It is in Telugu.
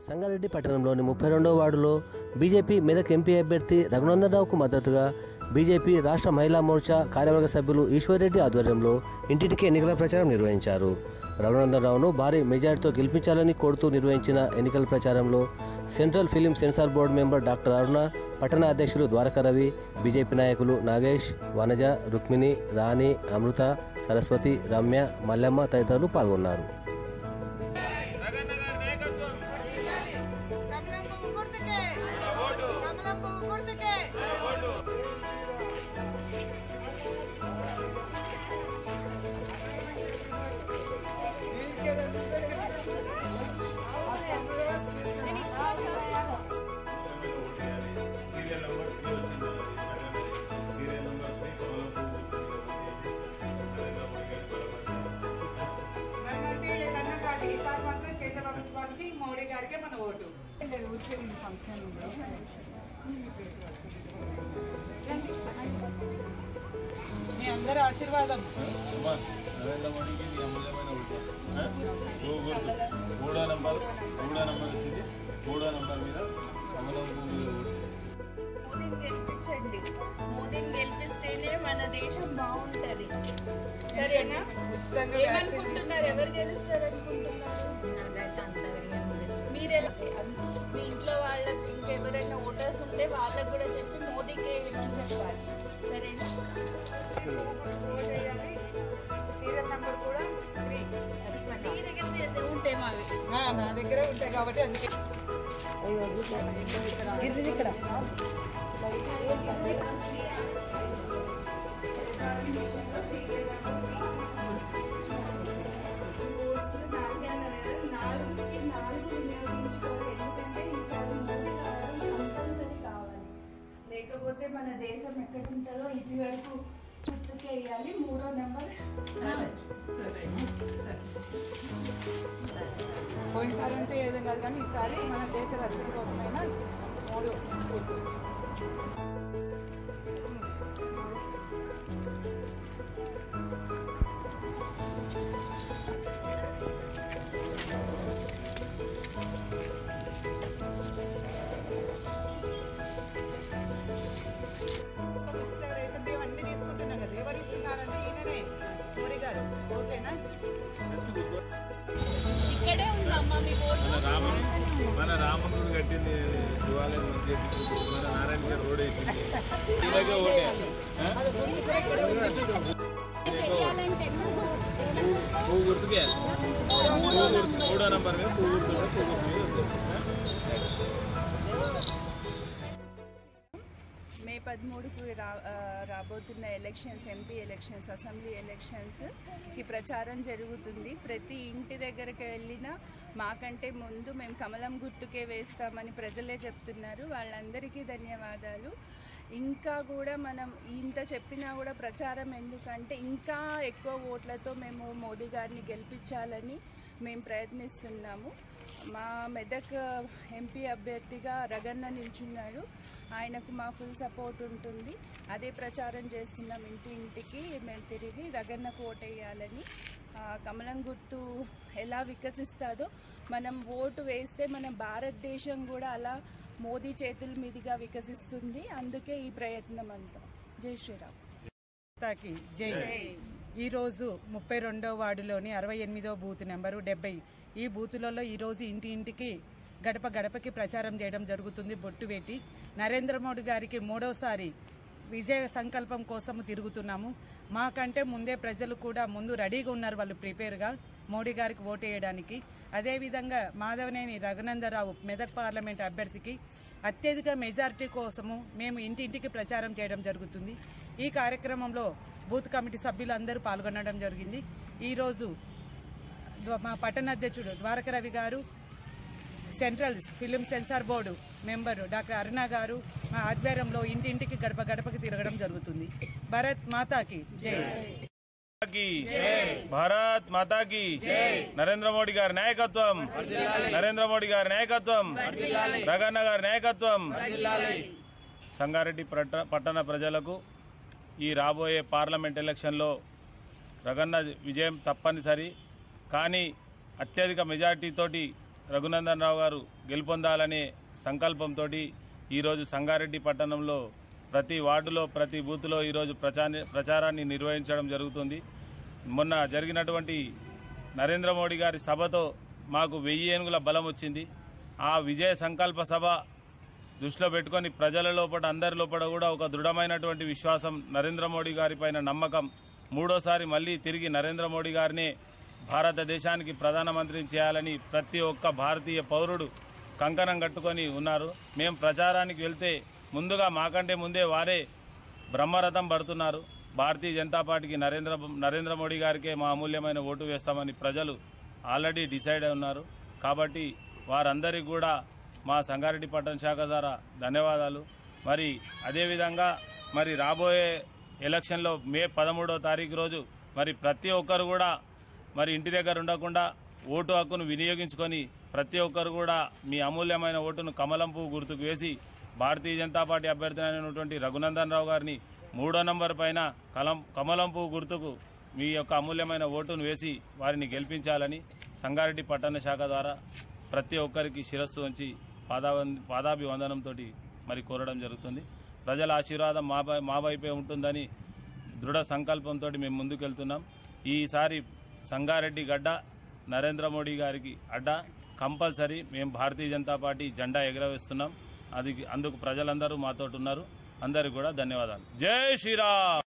సంగారెడ్డి పట్టణంలోని 32వ వార్డులో బీజేపీ మెదక్ ఎంపీ అభ్యర్థి రఘునందనరావుకు మద్దతుగా బీజేపీ రాష్ట్ర మహిళా మోర్చా కార్యవర్గ సభ్యులు ఈశ్వర్రెడ్డి ఆధ్వర్యంలో ఇంటింటికి ఎన్నికల ప్రచారం నిర్వహించారు. రఘునందనరావును భారీ మెజార్టీతో గెలిపించాలని కోరుతూ నిర్వహించిన ఎన్నికల ప్రచారంలో central film censor board member doctor Aruna, పట్టణ అధ్యక్షులు ద్వారకా రవి, బీజేపీ నాయకులు నాగేష్, వనజ, రుక్మిణి, రాణి, అమృత, సరస్వతి, రమ్య, మల్లెమ్మ తదితరులు పాల్గొన్నారు. మోడీ గారికి మన ఓటు ఫంక్షన్ మీ అందరి ఆశీర్వాదం. నరేంద్ర మోడీకి అమూల్యమైన ఓటు. మూడో నంబర్ వచ్చింది. మూడో నంబర్ మీద మోదీని గెలిపించండి. మోదీని గెలిపిస్తేనే మన దేశం బాగుంటది. సరేనా? ఏమనుకుంటున్నారు? ఎవరు గెలుస్తారు అనుకుంటున్నారు? మీరే మీ ఇంట్లో వాళ్ళకి ఇంకెవరైనా ఓటర్స్ ఉంటే వాళ్ళకు కూడా చెప్పి మోదీకే ఏమని చెప్పాలి. సరేనా? సీరియల్ నెంబర్ కూడా 3 మీ దగ్గర ఉంటాయి, మావి నా దగ్గర ఉంటాయి కాబట్టి అందుకే ఇక్కడ లేకపోతే మన దేశం ఎక్కడ ఉంటుందో ఇటు వరకు చుట్టూకే వేయాలి. మూడో నెంబర్ పోయినసారి అంటే ఏదో కాదు కానీ ఈసారి మన దేశ రక్షణ కోసమైనా 3 అన్ని తీసుకుంటున్నాం కదా. ఎవరు ఇస్తున్నారంటే ఈయననే మోడీ గారు. ఓకేనా? ఇక్కడే ఉందమ్మా మీ ఓటు. మన రాముడు కట్టింది శివాలయం మన నారాయణ గారు రోడ్ వేసింది. ఇలాగే ఓటే పువ్వు గుర్తుకే మూడో నంబర్ మీద పువ్వు గుర్తు మే 13కు రాబోతున్న ఎలక్షన్స్, ఎంపీ ఎలక్షన్స్, అసెంబ్లీ ఎలక్షన్స్కి ప్రచారం జరుగుతుంది. ప్రతి ఇంటి దగ్గరికి వెళ్ళినా మాకంటే ముందు మేము కమలం గుర్తుకే వేస్తామని ప్రజలే చెప్తున్నారు. వాళ్ళందరికీ ధన్యవాదాలు. ఇంకా కూడా మనం ఇంత చెప్పినా కూడా ప్రచారం ఎందుకంటే ఇంకా ఎక్కువ ఓట్లతో మేము మోదీ గారిని గెలిపించాలని మేము ప్రయత్నిస్తున్నాము. మా మెదక్ ఎంపీ అభ్యర్థిగా రగన్న నిల్చున్నాడు. ఆయనకు మా ఫుల్ సపోర్ట్ ఉంటుంది. అదే ప్రచారం చేస్తున్నాం. ఇంటింటికి మేము తిరిగి రగన్నకు ఓటేయాలని. కమలం గుర్తు ఎలా వికసిస్తుందో మనం ఓటు వేస్తే మన భారతదేశం కూడా అలా మోదీ చేతుల మీదుగా వికసిస్తుంది. అందుకే ఈ ప్రయత్నం అంతా. జై శ్రీరామ్. జై. ఈరోజు 32వ వార్డులోని 68వ బూత్ నెంబరు 70 ఈ బూతులలో ఈరోజు ఇంటింటికి గడప గడపకి ప్రచారం చేయడం జరుగుతుంది. బొట్టు పెట్టి నరేంద్ర మోడీ గారికి 3వసారి విజయ సంకల్పం కోసం తిరుగుతున్నాము. మాకంటే ముందే ప్రజలు కూడా ముందు రెడీగా ఉన్నారు. వాళ్ళు ప్రిపేర్గా మోడీ గారికి ఓటేయడానికి. అదేవిధంగా మాధవనేని రఘునందనరావు మెదక్ పార్లమెంట్ అభ్యర్థికి అత్యధిక మెజారిటీ కోసము మేము ఇంటింటికి ప్రచారం చేయడం జరుగుతుంది. ఈ కార్యక్రమంలో బూత్ కమిటీ సభ్యులందరూ పాల్గొనడం జరిగింది. ఈరోజు మా పట్టణ అధ్యక్షుడు ద్వారకా రవి గారు, central film censor board member doctor Aruna గారు మా ఆధ్వర్యంలో ఇంటింటికి గడప గడపకి తిరగడం జరుగుతుంది. భారత్ మాతాకి జై. భారత్ మాతాకి నరేంద్ర మోడీ గారి నాయకత్వం, నరేంద్ర మోడీ గారి నాయకత్వం, రగన్న గారి నాయకత్వం. సంగారెడ్డి పట్టణ ప్రజలకు ఈ రాబోయే పార్లమెంట్ ఎలక్షన్లో రగన్న విజయం తప్పనిసరి. కానీ అత్యధిక మెజార్టీతోటి రఘునందన్ రావు గారు గెలుపొందాలనే సంకల్పంతో ఈరోజు సంగారెడ్డి పట్టణంలో ప్రతి వార్డులో ప్రతి బూత్లో ఈరోజు ప్రచారాన్ని నిర్వహించడం జరుగుతుంది. మొన్న జరిగినటువంటి నరేంద్ర మోడీ గారి సభతో మాకు 1000 ఏనుగుల బలం వచ్చింది. ఆ విజయ సంకల్ప సభ దృష్టిలో పెట్టుకొని ప్రజల లోపల అందరి లోపల కూడా ఒక దృఢమైనటువంటి విశ్వాసం, నరేంద్ర మోడీ గారి పైన నమ్మకం, మూడోసారి మళ్లీ తిరిగి నరేంద్ర మోడీ గారినే భారతదేశానికి ప్రధానమంత్రిని చేయాలని ప్రతి ఒక్క భారతీయ పౌరుడు కంకణం కట్టుకొని ఉన్నారు. మేము ప్రచారానికి వెళ్తే ముందుగా మాకంటే ముందే వారే బ్రహ్మరథం పడుతున్నారు. భారతీయ జనతా పార్టీకి నరేంద్ర మోడీ గారికే మా అమూల్యమైన ఓటు వేస్తామని ప్రజలు ఆల్రెడీ డిసైడ్ అయి ఉన్నారు. కాబట్టి వారందరికీ కూడా మా సంగారెడ్డి పట్టణ శాఖ ద్వారా ధన్యవాదాలు. మరి అదేవిధంగా మరి రాబోయే ఎలక్షన్లో మే 13వ తారీఖు రోజు మరి ప్రతి ఒక్కరు కూడా మరి ఇంటి దగ్గర ఉండకుండా ఓటు హక్కును వినియోగించుకొని ప్రతి ఒక్కరు కూడా మీ అమూల్యమైన ఓటును కమలం పువ్వు గుర్తుకు వేసి భారతీయ జనతా పార్టీ అభ్యర్థి అయినటువంటి రఘునందన్ రావు గారిని 3వ నంబర్ పైన కమలం పువ్వు గుర్తుకు మీ యొక్క అమూల్యమైన ఓటును వేసి వారిని గెలిపించాలని సంగారెడ్డి పట్టణ శాఖ ద్వారా ప్రతి ఒక్కరికి శిరస్సు వంచి పాదాభివందనంతో మరి కోరడం జరుగుతుంది. ప్రజల ఆశీర్వాదం మా వైపే ఉంటుందని దృఢ సంకల్పంతో మేము ముందుకెళ్తున్నాం. ఈసారి సంగారెడ్డి గడ్డ నరేంద్ర మోడీ గారికి అడ్డ కంపల్సరీ మేము భారతీయ జనతా పార్టీ జెండా ఎగరవేస్తున్నాం. అందుకు ప్రజలందరూ మాతోటి ఉన్నారు. అందరికీ కూడా ధన్యవాదాలు. జై శ్రీరామ్.